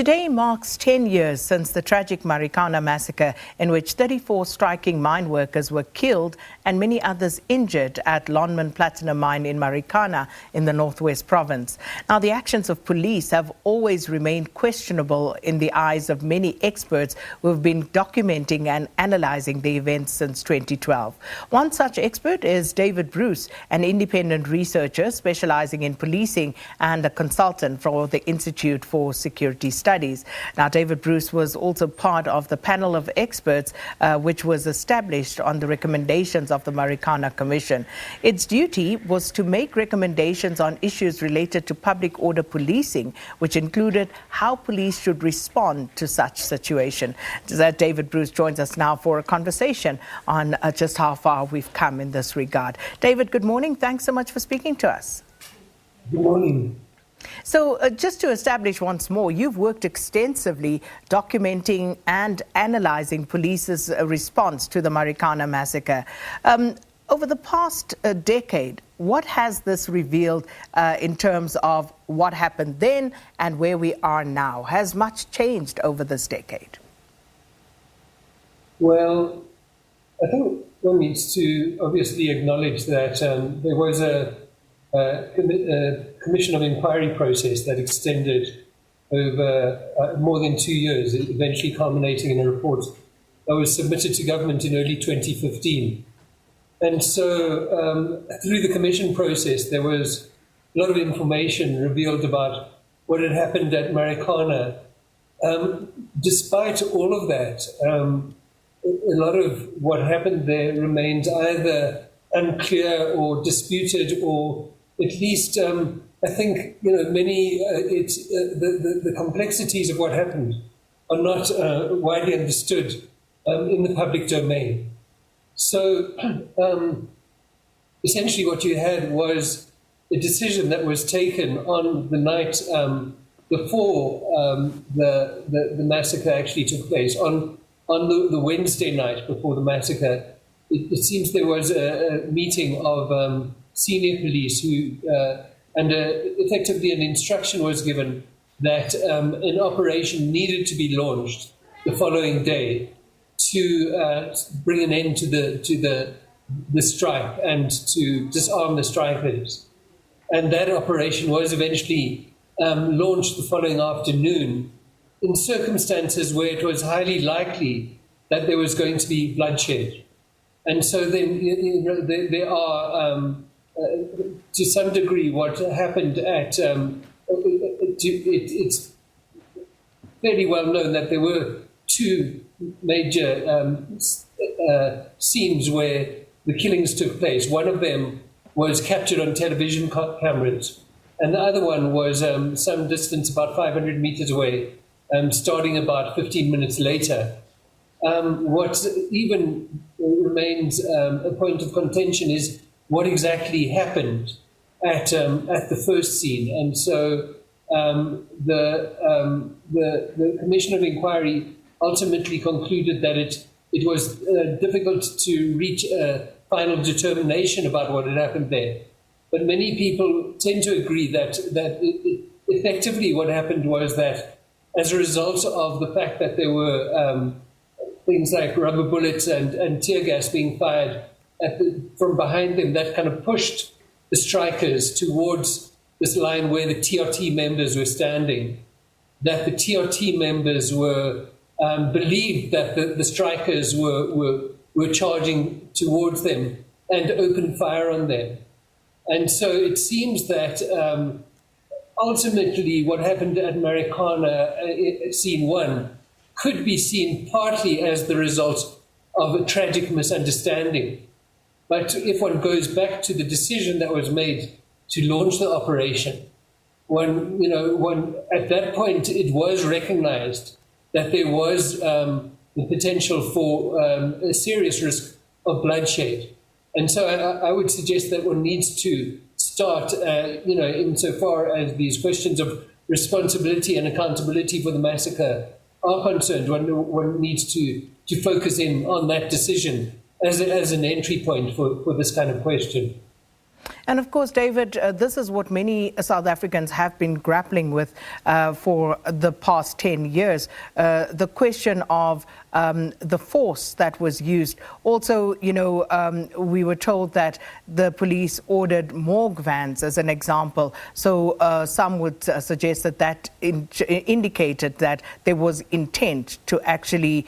Today marks 10 years since the tragic Marikana Massacre, in which 34 striking mine workers were killed and many others injured at Lonmin Platinum Mine in Marikana in the Northwest Province. Now, the actions of police have always remained questionable in the eyes of many experts who have been documenting and analysing the events since 2012. One such expert is David Bruce, an independent researcher specialising in policing and a consultant for the Institute for Security Studies. Now, David Bruce was also part of the panel of experts which was established on the recommendations of the Marikana Commission. Its duty was to make recommendations on issues related to public order policing, which included how police should respond to such situation. David Bruce joins us now for a conversation on just how far we've come in this regard. David, good morning. Thanks so much for speaking to us. Good morning. So just to establish once more, you've worked extensively documenting and analysing police's response to the Marikana massacre. Over the past decade, what has this revealed in terms of what happened then and where we are now? Has much changed over this decade? Well, I think one needs to obviously acknowledge that there was a commission of inquiry process that extended over more than 2 years, eventually culminating in a report that was submitted to government in early 2015. And so through the commission process, there was a lot of information revealed about what had happened at Marikana. Despite all of that, a lot of what happened there remains either unclear or disputed, or at least, I think, many, the complexities of what happened are not widely understood in the public domain. So essentially what you had was a decision that was taken on the night before the massacre actually took place, on the Wednesday night before the massacre. It seems there was a meeting of senior police who, and effectively an instruction was given that an operation needed to be launched the following day to bring an end to the strike and to disarm the strikers. And that operation was eventually launched the following afternoon in circumstances where it was highly likely that there was going to be bloodshed. And so then there are, to some degree, what happened at, it's fairly well known that there were two major scenes where the killings took place. One of them was captured on television cameras, and the other one was some distance, about 500 meters away, starting about 15 minutes later. What even remains a point of contention is what exactly happened at the first scene. And so the Commission of Inquiry ultimately concluded that it was difficult to reach a final determination about what had happened there. But many people tend to agree that effectively what happened was that as a result of the fact that there were things like rubber bullets and tear gas being fired from behind them, that kind of pushed the strikers towards this line where the TRT members were standing, that the TRT members were believed that the strikers were charging towards them and opened fire on them. And so it seems that ultimately what happened at Marikana, scene one, could be seen partly as the result of a tragic misunderstanding. But if one goes back to the decision that was made to launch the operation, at that point it was recognized that there was the potential for a serious risk of bloodshed. And so I would suggest that one needs to start, insofar as these questions of responsibility and accountability for the massacre are concerned, one needs to focus in on that decision as an entry point for this kind of question. And of course, David, this is what many South Africans have been grappling with for the past 10 years. The question of the force that was used. Also, we were told that the police ordered morgue vans as an example. So some would suggest that indicated that there was intent to actually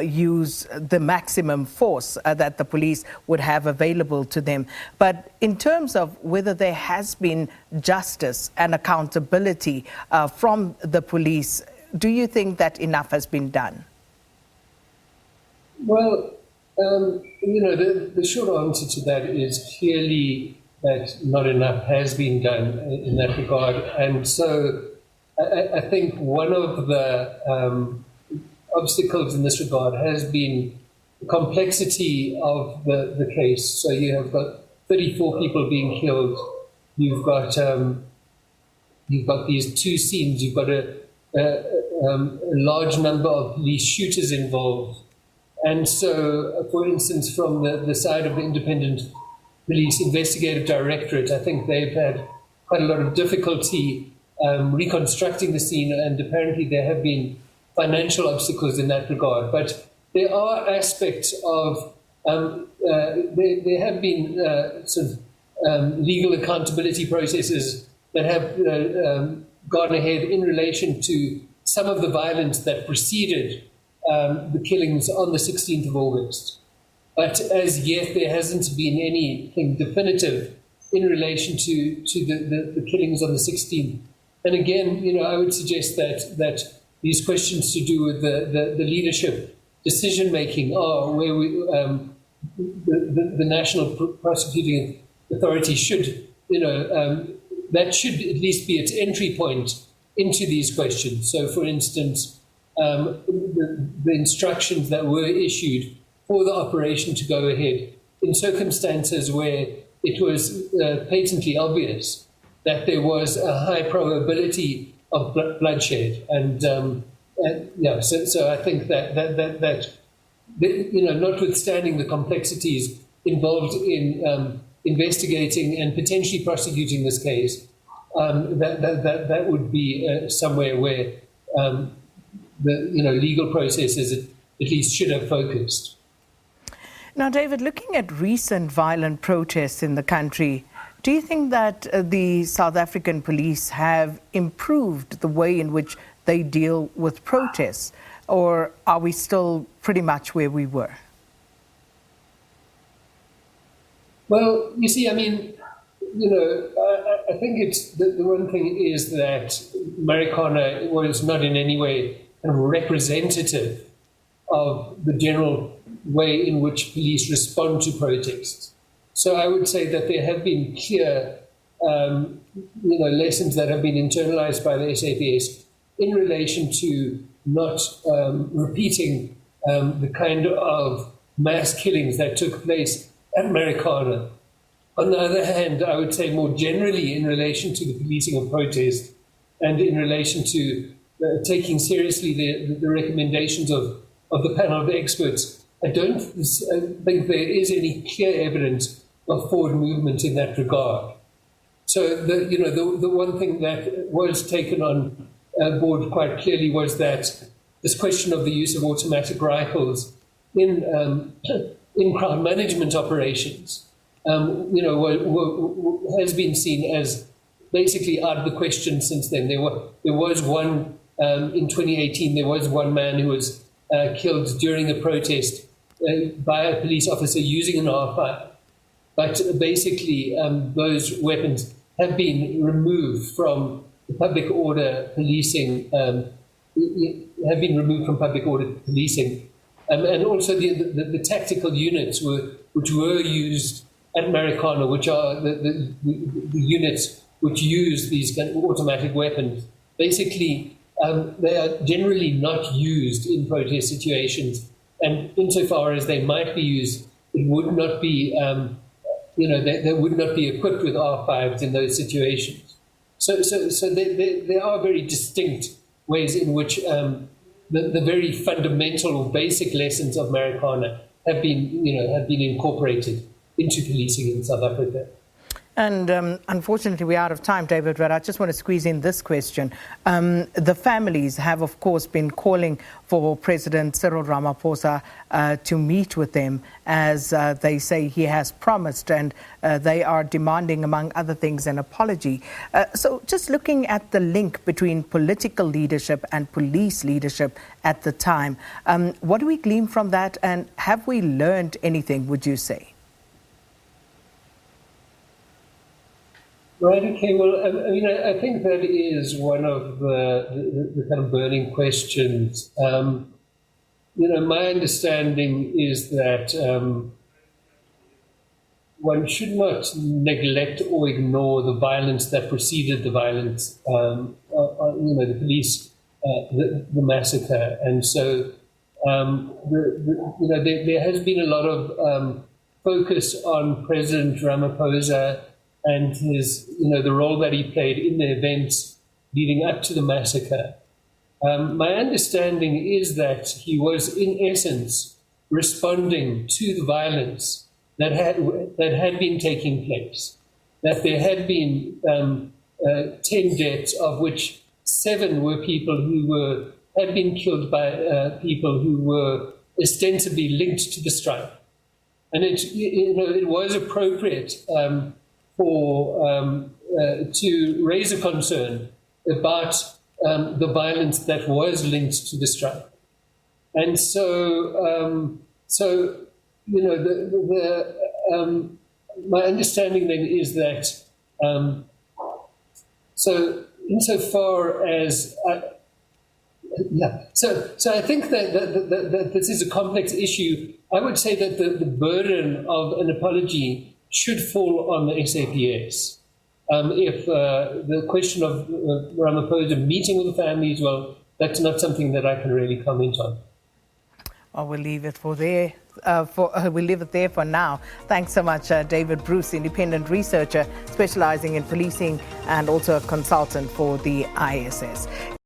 use the maximum force that the police would have available to them. But in terms of whether there has been justice and accountability from the police, do you think that enough has been done? Well, the short answer to that is clearly that not enough has been done in that regard. And so I think one of the obstacles in this regard has been the complexity of the case. So you have got 34 people being killed. You've got these two scenes. You've got a large number of police shooters involved. And so, for instance, from the side of the Independent Police Investigative Directorate, I think they've had quite a lot of difficulty reconstructing the scene, and apparently there have been financial obstacles in that regard. But there are aspects of, there have been legal accountability processes that have gone ahead in relation to some of the violence that preceded the killings on the 16th of August. But as yet, there hasn't been anything definitive in relation to the killings on the 16th. And again, I would suggest that these questions to do with the leadership decision-making are where the National Prosecuting Authority should, that should at least be its entry point into these questions. So, for instance, the instructions that were issued for the operation to go ahead in circumstances where it was patently obvious that there was a high probability of bloodshed. And so I think that notwithstanding the complexities involved in investigating and potentially prosecuting this case, that would be somewhere where the legal processes at least should have focused. Now, David, looking at recent violent protests in the country, do you think that the South African police have improved the way in which they deal with protests, or are we still pretty much where we were? Well, you see, I think it's the one thing is that Marikana was not in any way representative of the general way in which police respond to protests. So I would say that there have been clear, lessons that have been internalized by the SABC in relation to not repeating the kind of mass killings that took place at Marikana. On the other hand, I would say more generally in relation to the policing of protest and in relation to taking seriously the recommendations of the panel of experts, I don't think there is any clear evidence of forward movement in that regard. So the one thing that was taken on board quite clearly was that this question of the use of automatic rifles in crowd management operations, has been seen as basically out of the question since then. There was one in 2018. There was one man who was killed during a protest by a police officer using an R5. But basically, those weapons have been removed from the public order policing. And also the tactical units which were used at Marikana, which are the units which use these kind of automatic weapons. Basically, they are generally not used in protest situations, and insofar as they might be used, it would not be, they would not be equipped with R5s in those situations. So there are very distinct ways in which the very fundamental or basic lessons of Marikana have been incorporated into policing in South Africa. And unfortunately, we're out of time, David, but I just want to squeeze in this question. The families have, of course, been calling for President Cyril Ramaphosa to meet with them, as they say he has promised, and they are demanding, among other things, an apology. So just looking at the link between political leadership and police leadership at the time, what do we glean from that, and have we learned anything, would you say? Right, okay, well, I think that is one of the kind of burning questions. My understanding is that one should not neglect or ignore the violence that preceded the violence, the police, the massacre. And so, there has been a lot of focus on President Ramaphosa and his, the role that he played in the events leading up to the massacre. My understanding is that he was, in essence, responding to the violence that had been taking place. That there had been 10 deaths, of which 7 were people who had been killed by people who were ostensibly linked to the strike, and it was appropriate to raise a concern about the violence that was linked to the strike. And so, my understanding then is that, so insofar as, so I think that this is a complex issue. I would say that the burden of an apology should fall on the SABC. If the question of Ramaphosa meeting with the families, well, that's not something that I can really comment on. Well, we'll leave it we'll leave it there for now. Thanks so much, David Bruce, independent researcher specializing in policing and also a consultant for the ISS.